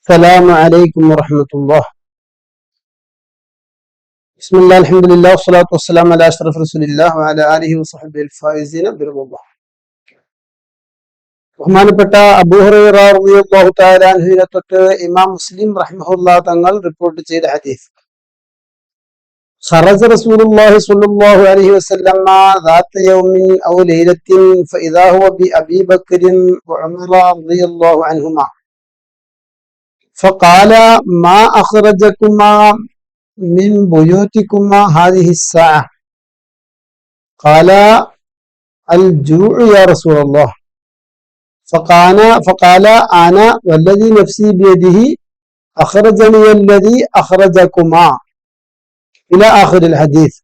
السلام عليكم ورحمة الله. بسم الله الحمد لله والصلاة والسلام على أشرف رسول الله وعلى آله وصحبه الفائزين برضا الله. ബഹുമാനപ്പെട്ട അബൂ ഹുറൈറ റളിയല്ലാഹു തആല അൻഹുവിനെ തൊട്ട് ഇമാം മുസ്ലിം റഹിമഹുല്ലാഹ് തങ്ങൾ റിപ്പോർട്ട് ചെയ്ത ഹദീസ്. خرج رسول الله صلى الله عليه وسلم ذات يوم أو ليلة فإذا هو بأبي بكر وعمر رضي الله عنهما فقال ما أخرجكما من بيوتكما هذه الساعة؟ قال الجوع يا رسول الله. فقال أنا والذي نفسي بيده أخرجني الذي أخرجكما إلى آخر الحديث.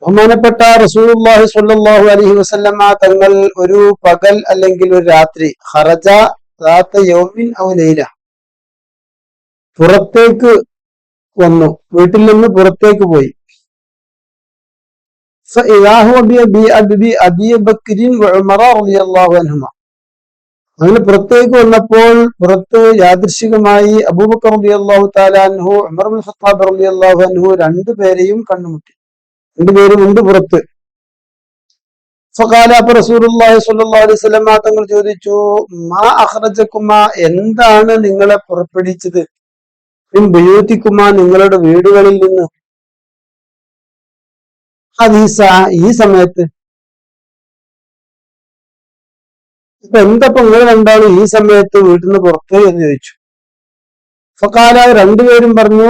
ബഹുമാനപ്പെട്ട റസൂലുള്ളാഹി സ്വല്ലല്ലാഹു അലൈഹി വസല്ലമ തങ്ങൾ ഒരു പകൽ അല്ലെങ്കിൽ ഒരു രാത്രി ഖറജ ذات يوم أو ليلة പുറത്തേക്ക് വന്നു, വീട്ടിൽ നിന്ന് പുറത്തേക്ക് പോയി. അങ്ങനെ പുറത്തേക്ക് വന്നപ്പോൾ പുറത്ത് യാദൃശികമായി അബൂബക്കർ റളിയല്ലാഹു തആല അൻഹു ഉമർ ഇബ്നുൽ ഖത്താബ് റളിയല്ലാഹു അൻഹു രണ്ടുപേരെയും കണ്ടുമുട്ടി. രണ്ടുപേരും ഉണ്ട് പുറത്ത്. ഫഖാല റസൂലുള്ളാഹി സ്വല്ലല്ലാഹു അലൈഹി വസല്ലം തങ്ങൾ ചോദിച്ചു, മാ അഖ്റജകുമാ, എന്താണ് നിങ്ങളെ പുറപ്പെടുവിച്ചത്? മിൻ ബുയൂതികുമാ, നിങ്ങളുടെ വീടുകളിൽ നിന്ന്. ഹദീസ, ഈ സമയത്ത്. ഇപ്പൊ എന്തപ്പോ നിങ്ങൾ രണ്ടാളും ഈ സമയത്ത് വീട്ടിൽ നിന്ന് പുറത്ത് എന്ന് ചോദിച്ചു. ഫഖാല, രണ്ടുപേരും പറഞ്ഞു,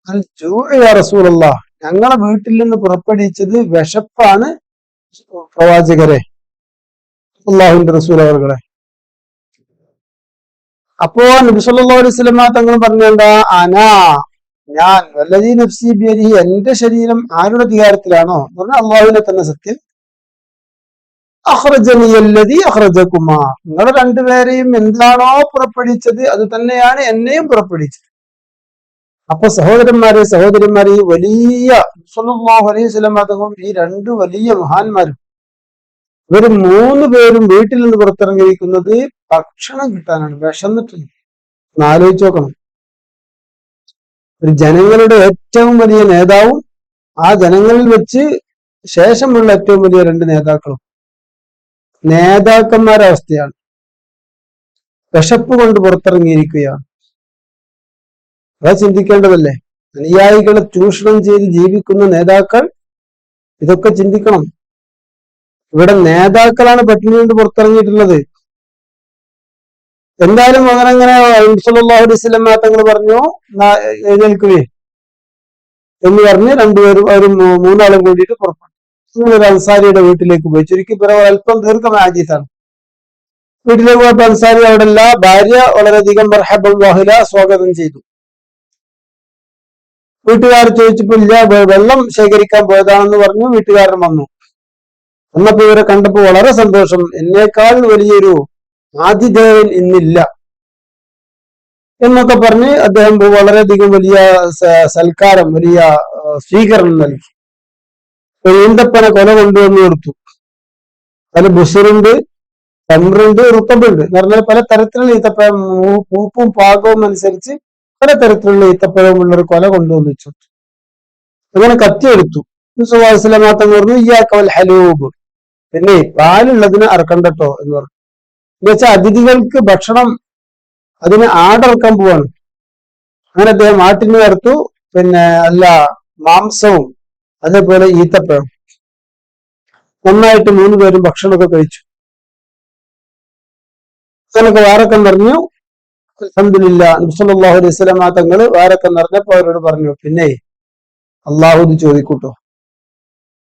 അൽ ജൂഉ യാ റസൂലല്ലാഹ്, ഞങ്ങളെ വീട്ടിൽ നിന്ന് പുറപ്പെടുവിച്ചത് വിശപ്പാണ് പ്രവാചകരെ, അല്ലാഹുവിന്റെ റസൂൽ അവർകളെ. അപ്പോ നബി സല്ലല്ലാഹു അലൈഹി വസല്ലം തങ്ങൾ പറഞ്ഞെന്താ, അനാ, ഞാൻ, വല്ലദീ നഫ്സി ബിയദിഹി, എന്റെ ശരീരം ആരുടെ അധികാരത്തിലാണോ എന്ന് പറഞ്ഞാൽ അല്ലാഹുവിനെ തന്നെ സത്യം, അഖ്റജനി അല്ലദീ അഖ്റജകുമാ, നിങ്ങൾ രണ്ടുപേരെയും എന്താണോ പുറപ്പെടുവിച്ചത് അത് തന്നെയാണ് എന്നെയും പുറപ്പെടുവിച്ചത്. അപ്പൊ സഹോദരന്മാരെ ഈ വലിയ സല്ലല്ലാഹു അലൈഹി വസല്ലം തങ്ങളും ഈ രണ്ട് വലിയ മഹാന്മാരും ഇവര് മൂന്ന് പേരും വീട്ടിൽ നിന്ന് പുറത്തിറങ്ങിയിരിക്കുന്നത് ഭക്ഷണം കിട്ടാനാണ്, വിശന്നിട്ടുണ്ട്. ഒന്ന് ആലോചിച്ച് നോക്കണം. ഒരു ജനങ്ങളുടെ ഏറ്റവും വലിയ നേതാവും ആ ജനങ്ങളിൽ വെച്ച് ശേഷമുള്ള ഏറ്റവും വലിയ രണ്ട് നേതാക്കളും നേതാക്കന്മാരുടെ അവസ്ഥയാണ്. വിശപ്പ് കൊണ്ട് പുറത്തിറങ്ങിയിരിക്കുകയാണ്. അത് ചിന്തിക്കേണ്ടതല്ലേ? അനുയായികളെ ചൂഷണം ചെയ്ത് ജീവിക്കുന്ന നേതാക്കൾ ഇതൊക്കെ ചിന്തിക്കണം. ഇവിടെ നേതാക്കളാണ് പട്ടിണി കൊണ്ട് പുറത്തിറങ്ങിയിട്ടുള്ളത്. എന്തായാലും അങ്ങനെ സല്ലല്ലാഹു അലൈഹി വസല്ലം തങ്ങൾ പറഞ്ഞു, എഴുന്നേൽക്കുവേ എന്ന് പറഞ്ഞ് രണ്ടുപേരും ഒരു മൂന്നാളും കൂടിയിട്ട് പുറപ്പെട്ടു. ഒരു അൻസാരിയുടെ വീട്ടിലേക്ക് പോയി. ചുരുക്കി പിറവ് അല്പം ദീർഘമായ ഹദീസാണ്. വീട്ടിലേക്ക് പോയപ്പോ അൻസാരി അവിടെ അല്ല, ഭാര്യ വളരെയധികം മർഹബൻ വഹല സ്വാഗതം ചെയ്തു. വീട്ടുകാർ ചോദിച്ചപ്പോ ഇല്ല, വെള്ളം ശേഖരിക്കാൻ പോയതാണെന്ന് പറഞ്ഞു. വീട്ടുകാരൻ വന്നപ്പോ ഇവരെ കണ്ടപ്പോ വളരെ സന്തോഷം, എന്നേക്കാൾ വലിയൊരു ആതിഥേയൻ ഇന്നില്ല എന്നൊക്കെ പറഞ്ഞ് അദ്ദേഹം വളരെയധികം വലിയ സൽക്കാരം, വലിയ സ്വീകരണം നൽകി. ഒരു ഈന്തപ്പന കൊല കൊണ്ടുവന്ന് കൊടുത്തു. അതിൽ ബുസറുണ്ട്, തമ്രുണ്ട്, റുത്തബുണ്ട് എന്ന് പറഞ്ഞാൽ പല തരത്തിലുള്ള ഈത്തപ്പഴം, പൂപ്പും പാകവും അനുസരിച്ച് പലതരത്തിലുള്ള ഈത്തപ്പഴവും ഉള്ള ഒരു കൊല കൊണ്ടുവന്ന് വെച്ചു. അങ്ങനെ കത്തിയെടുത്തു. തങ്ങൾ പറഞ്ഞു, ഇയ്യാക്കൽ ഹലൂബ്, പിന്നെ പാലുള്ളതിന് അറക്കണ്ടട്ടോ എന്ന് പറഞ്ഞു. എന്നുവെച്ചാൽ അതിഥികൾക്ക് ഭക്ഷണം, അതിന് ആടറക്കാൻ പോവാണ്. അങ്ങനെ അദ്ദേഹം ആട്ടിനെ അറുത്തു, പിന്നെ അല്ല മാംസവും അതേപോലെ ഈത്തപ്പഴം. നന്നായിട്ട് മൂന്ന് പേരും ഭക്ഷണമൊക്കെ കഴിച്ചു. അങ്ങനൊക്കെ വാറക്കം പറഞ്ഞു. അൽഹംദുലില്ലാഹ്, നബി സല്ലല്ലാഹു അലൈഹി വസല്ലം തങ്ങള് വാരക്കം നിറഞ്ഞപ്പോ അവരോട് പറഞ്ഞു, പിന്നെ അള്ളാഹു ചോദിക്കൂട്ടോ,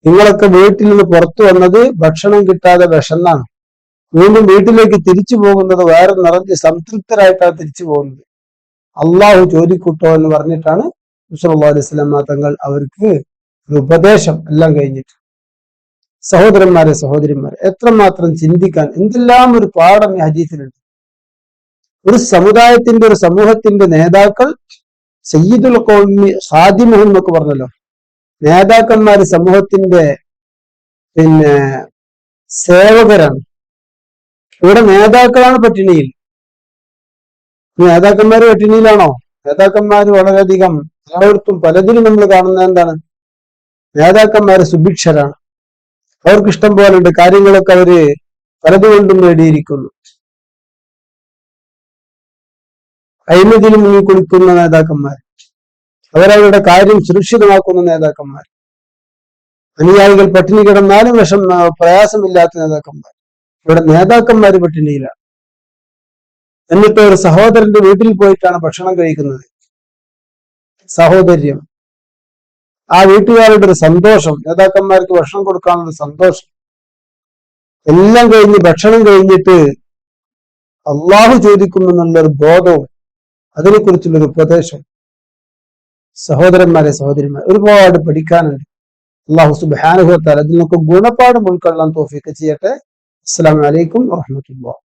നിങ്ങളൊക്കെ വീട്ടിൽ നിന്ന് പുറത്തു വന്നത് ഭക്ഷണം കിട്ടാതെ വിശന്നാണ്. വീണ്ടും വീട്ടിലേക്ക് തിരിച്ചു പോകുന്നത് വയറ് നിറഞ്ഞ് സംതൃപ്തരായിട്ടാണ് തിരിച്ചു പോകുന്നത്. അള്ളാഹു ചോദിക്കൂട്ടോ എന്ന് പറഞ്ഞിട്ടാണ് നബി സല്ലല്ലാഹു അലൈഹി വസല്ലം തങ്ങൾ അവർക്ക് ഒരു ഉപദേശം എല്ലാം കഴിഞ്ഞിട്ട്. സഹോദരന്മാരെ എത്രമാത്രം ചിന്തിക്കാൻ, എന്തെല്ലാം ഒരു പാഠം ഈ ഹദീസിലുണ്ട്. ഒരു സമുദായത്തിന്റെ, ഒരു സമൂഹത്തിന്റെ നേതാക്കൾ സയ്യിദുൽ ഖൗമി ഖാദിമുഹും എന്നൊക്കെ പറഞ്ഞല്ലോ. നേതാക്കന്മാര് സമൂഹത്തിന്റെ സേവകരാണ്. ഇവിടെ നേതാക്കളാണ് പട്ടിണിയിൽ. നേതാക്കന്മാര് പട്ടിണിയിലാണോ? നേതാക്കന്മാര് വളരെയധികം എല്ലായിടത്തും പലതിലും നമ്മൾ കാണുന്നത് എന്താണ്? നേതാക്കന്മാര് സുഭിക്ഷരാണ്. അവർക്ക് ഇഷ്ടം പോലെ ഉണ്ട്, കാര്യങ്ങളൊക്കെ അവര് പലതുകൊണ്ടും നേടിയിരിക്കുന്നു. അഴിമതിയിൽ മുങ്ങിക്കുളിക്കുന്ന നേതാക്കന്മാർ, അവരവരുടെ കാര്യം സുരക്ഷിതമാക്കുന്ന നേതാക്കന്മാർ, അനുയായികൾ പട്ടിണി കിടന്നാലും പ്രയാസമില്ലാത്ത നേതാക്കന്മാർ. ഇവിടെ നേതാക്കന്മാര് പട്ടിണിയിലാണ്. എന്നിട്ട് ഒരു സഹോദരന്റെ വീട്ടിൽ പോയിട്ടാണ് ഭക്ഷണം കഴിക്കുന്നത്. സഹോദര്യം, ആ വീട്ടുകാരുടെ ഒരു സന്തോഷം, നേതാക്കന്മാർക്ക് ഭക്ഷണം കൊടുക്കാനുള്ള സന്തോഷം, എല്ലാം കഴിഞ്ഞ് ഭക്ഷണം കഴിഞ്ഞിട്ട് അള്ളാഹു ചോദിക്കുമെന്നുള്ളൊരു ബോധവും അതിനെക്കുറിച്ചുള്ളൊരു ഉപദേശം. സഹോദരന്മാരെ, സഹോദരിമാരെ, ഒരുപാട് പഠിക്കാനുണ്ട്. അള്ളാഹു സുബ്ഹാനഹു വ തആല അതിൽ നിന്നൊക്കെ ഗുണപാഠം ഉൾക്കൊള്ളാൻ തൗഫീഖ് ചെയ്യട്ടെ. അസ്സലാമു അലൈക്കും വറഹ്മത്തുള്ളാഹി.